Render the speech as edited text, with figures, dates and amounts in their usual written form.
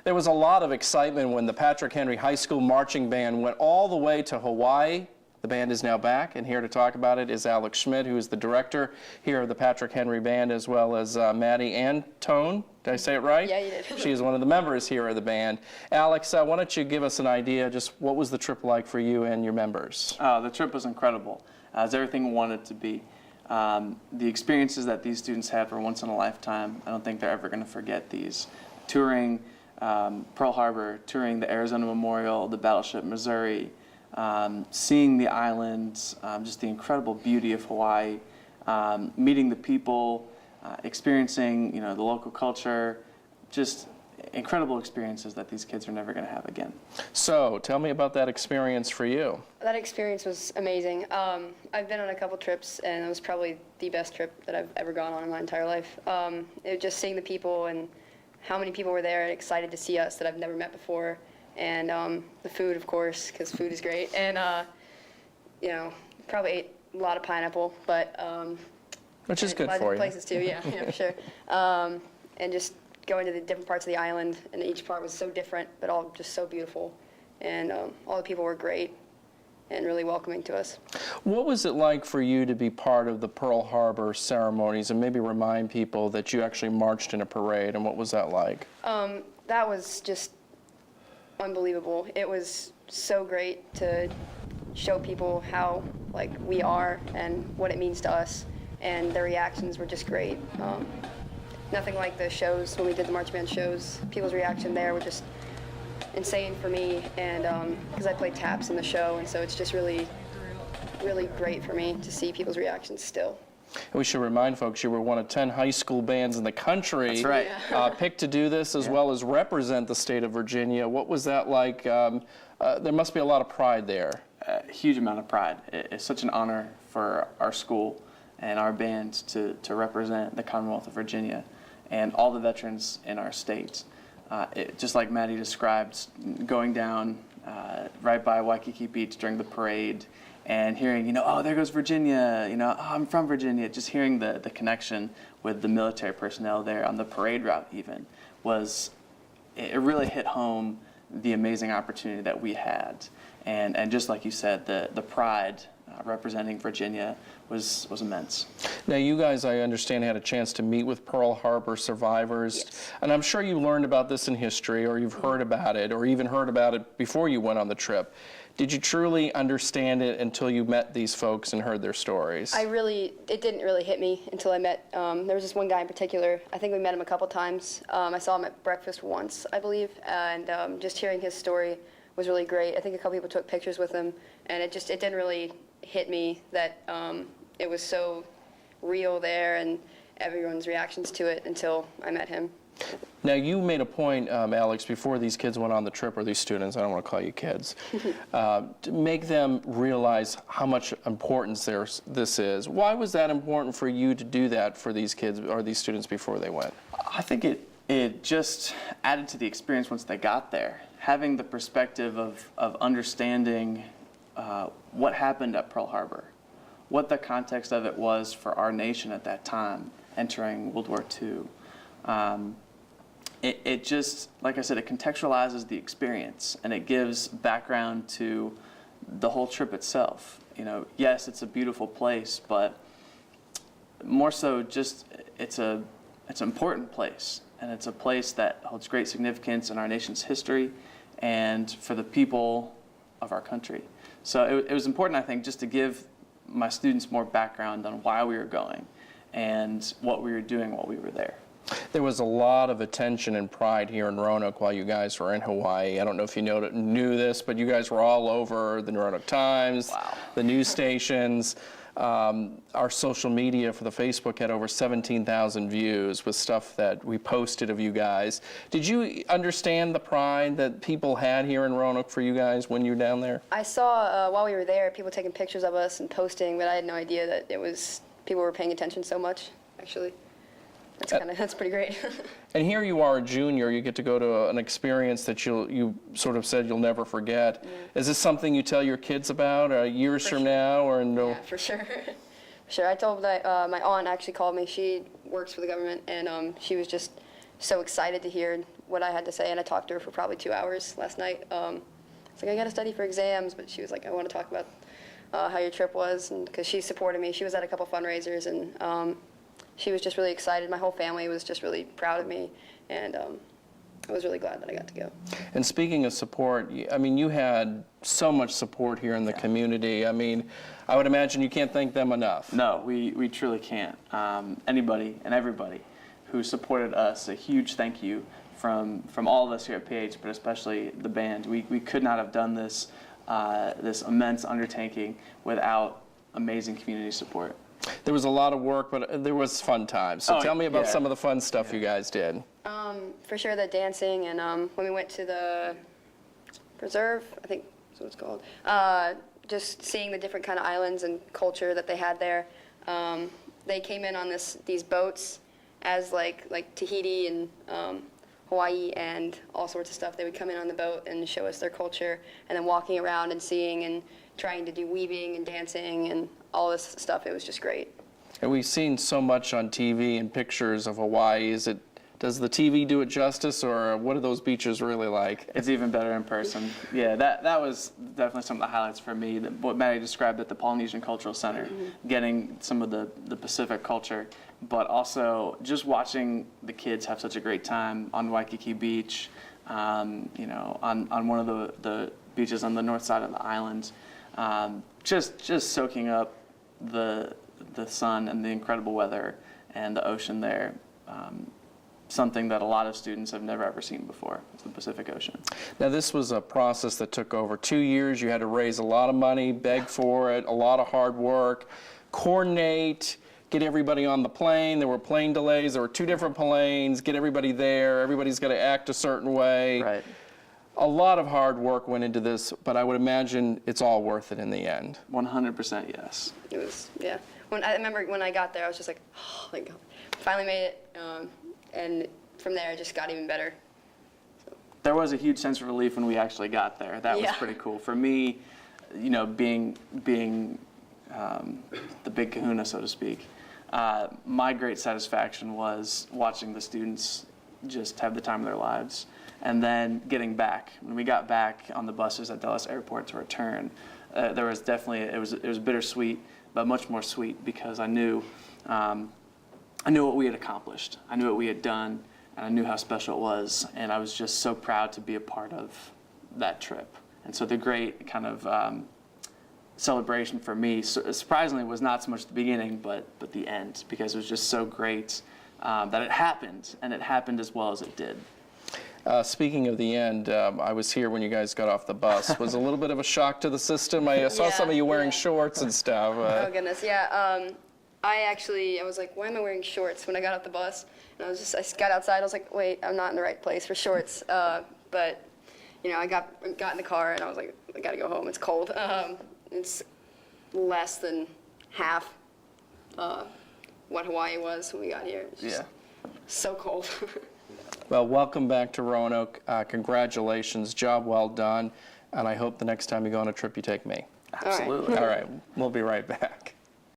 There was a lot of excitement when the Patrick Henry High School Marching Band went all the way to Hawaii. The band is now back, and here to talk about it is Alex Schmidt, who is the director here of the Patrick Henry Band, as well as Maddie Antone. Did I say it right? Yeah, you did. She is one of the members here of the band. Alex, why don't you give us an idea, just what was the trip like for you and your members? The trip was incredible. It was everything we wanted it to be. The experiences that these students had were once in a lifetime. I don't think they're ever going to forget these. Touring Pearl Harbor, touring the Arizona Memorial, the Battleship Missouri, seeing the islands, just the incredible beauty of Hawaii, meeting the people, experiencing, the local culture, just incredible experiences that these kids are never going to have again. So, tell me about that experience for you. That experience was amazing. I've been on a couple trips, and it was probably the best trip that I've ever gone on in my entire life. It was just seeing the people and how many people were there and excited to see us that I've never met before. And the food, of course, because food is great. And, probably ate a lot of pineapple, but... Which is good for you. A lot of places, too, yeah, for sure. And just going to the different parts of the island, and each part was so different, but all just so beautiful. And all the people were great and really welcoming to us. What was it like for you to be part of the Pearl Harbor ceremonies, and maybe remind people that you actually marched in a parade, and what was that like? That was just unbelievable. It was so great to show people how we are and what it means to us, and their reactions were just great. Nothing like the shows when we did the march band shows. People's reaction there were just insane for me, and because I played taps in the show, and so it's just really, really great for me to see people's reactions still. We should remind folks you were one of 10 high school bands in the country. That's right. Picked to do this as well as represent the state of Virginia. What was that like? There must be a lot of pride there. A huge amount of pride. It's such an honor for our school and our band to represent the Commonwealth of Virginia and all the veterans in our state. Just like Maddie described, going down right by Waikiki Beach during the parade and hearing, oh, there goes Virginia, oh, I'm from Virginia. Just hearing the connection with the military personnel there on the parade route even it really hit home the amazing opportunity that we had. And just like you said, the pride representing Virginia was immense. Now, you guys, I understand, had a chance to meet with Pearl Harbor survivors. Yes. And I'm sure you learned about this in history, or you've heard about it, or even heard about it before you went on the trip. Did you truly understand it until you met these folks and heard their stories? It didn't really hit me until I met, there was this one guy in particular. I think we met him a couple times. I saw him at breakfast once, I believe, and just hearing his story was really great. I think a couple people took pictures with him, and it didn't really hit me that it was so real there and everyone's reactions to it until I met him. Now, you made a point, Alex, before these kids went on the trip, or these students, I don't want to call you kids, to make them realize how much importance this is. Why was that important for you to do that for these kids or these students before they went? I think it just added to the experience once they got there. Having the perspective of understanding what happened at Pearl Harbor, what the context of it was for our nation at that time, entering World War II. It just, like I said, it contextualizes the experience, and it gives background to the whole trip itself. Yes, it's a beautiful place, but more so just it's an important place, and it's a place that holds great significance in our nation's history and for the people of our country. So it was important, I think, just to give my students more background on why we were going and what we were doing while we were there. There was a lot of attention and pride here in Roanoke while you guys were in Hawaii. I don't know if you knew this, but you guys were all over the Roanoke Times, wow, the news stations. Our social media for the Facebook had over 17,000 views with stuff that we posted of you guys. Did you understand the pride that people had here in Roanoke for you guys when you were down there? I saw while we were there people taking pictures of us and posting, but I had no idea that people were paying attention so much, actually. That's pretty great. And here you are a junior, you get to go to an experience that you sort of said you'll never forget. Yeah. Is this something you tell your kids about years from now? Or no? Yeah, for sure. Sure, I told that my aunt actually called me. She works for the government, and she was just so excited to hear what I had to say, and I talked to her for probably 2 hours last night. It's like, I got to study for exams, but she was like, I want to talk about how your trip was, and because she supported me. She was at a couple fundraisers, and she was just really excited. My whole family was just really proud of me, and I was really glad that I got to go. And speaking of support, I mean, you had so much support here in the community. I mean, I would imagine you can't thank them enough. No, we truly can't. Anybody and everybody who supported us, a huge thank you from all of us here at PH, but especially the band. We could not have done this this immense undertaking without amazing community support. There was a lot of work, but there was fun times. So tell me about some of the fun stuff you guys did. For sure, the dancing, and when we went to the preserve, I think that's what it's called, just seeing the different kind of islands and culture that they had there. They came in on these boats as like Tahiti and Hawaii and all sorts of stuff. They would come in on the boat and show us their culture, and then walking around and seeing and trying to do weaving and dancing and all this stuff. It was just great. And we've seen so much on TV and pictures of Hawaii. Does the TV do it justice, or what are those beaches really like? It's even better in person. Yeah, that was definitely some of the highlights for me. What Maddie described at the Polynesian Cultural Center, getting some of the Pacific culture, but also just watching the kids have such a great time on Waikiki Beach, you know, on one of the beaches on the north side of the island, just soaking up the sun and the incredible weather and the ocean there. Something that a lot of students have never ever seen before. It's the Pacific Ocean. Now, this was a process that took over 2 years. You had to raise a lot of money, beg for it, a lot of hard work, coordinate, get everybody on the plane. There were plane delays. There were 2 different planes, get everybody there. Everybody's got to act a certain way. Right. A lot of hard work went into this, but I would imagine it's all worth it in the end. 100% yes. It was, yeah. I remember when I got there, I was just like, oh, like, finally made it. And from there, it just got even better. So. There was a huge sense of relief when we actually got there. That was pretty cool. For me, you know, being the big kahuna, so to speak, my great satisfaction was watching the students just have the time of their lives. And then getting back. When we got back on the buses at Dallas Airport to return, there was definitely, it was bittersweet, but much more sweet because I knew what we had accomplished. I knew what we had done, and I knew how special it was, and I was just so proud to be a part of that trip. And so the great kind of celebration for me, surprisingly, was not so much the beginning, but the end, because it was just so great that it happened, and it happened as well as it did. Speaking of the end, I was here when you guys got off the bus. Was a little bit of a shock to the system. I saw some of you wearing shorts and stuff. Oh, goodness, yeah. I was like, why am I wearing shorts when I got off the bus? And I got outside, I was like, wait, I'm not in the right place for shorts. But, you know, I got in the car and I was like, I gotta go home, it's cold. It's less than half what Hawaii was when we got here. It's just so cold. Well, welcome back to Roanoke. Congratulations, job well done. And I hope the next time you go on a trip, you take me. Absolutely. All right, we'll be right back.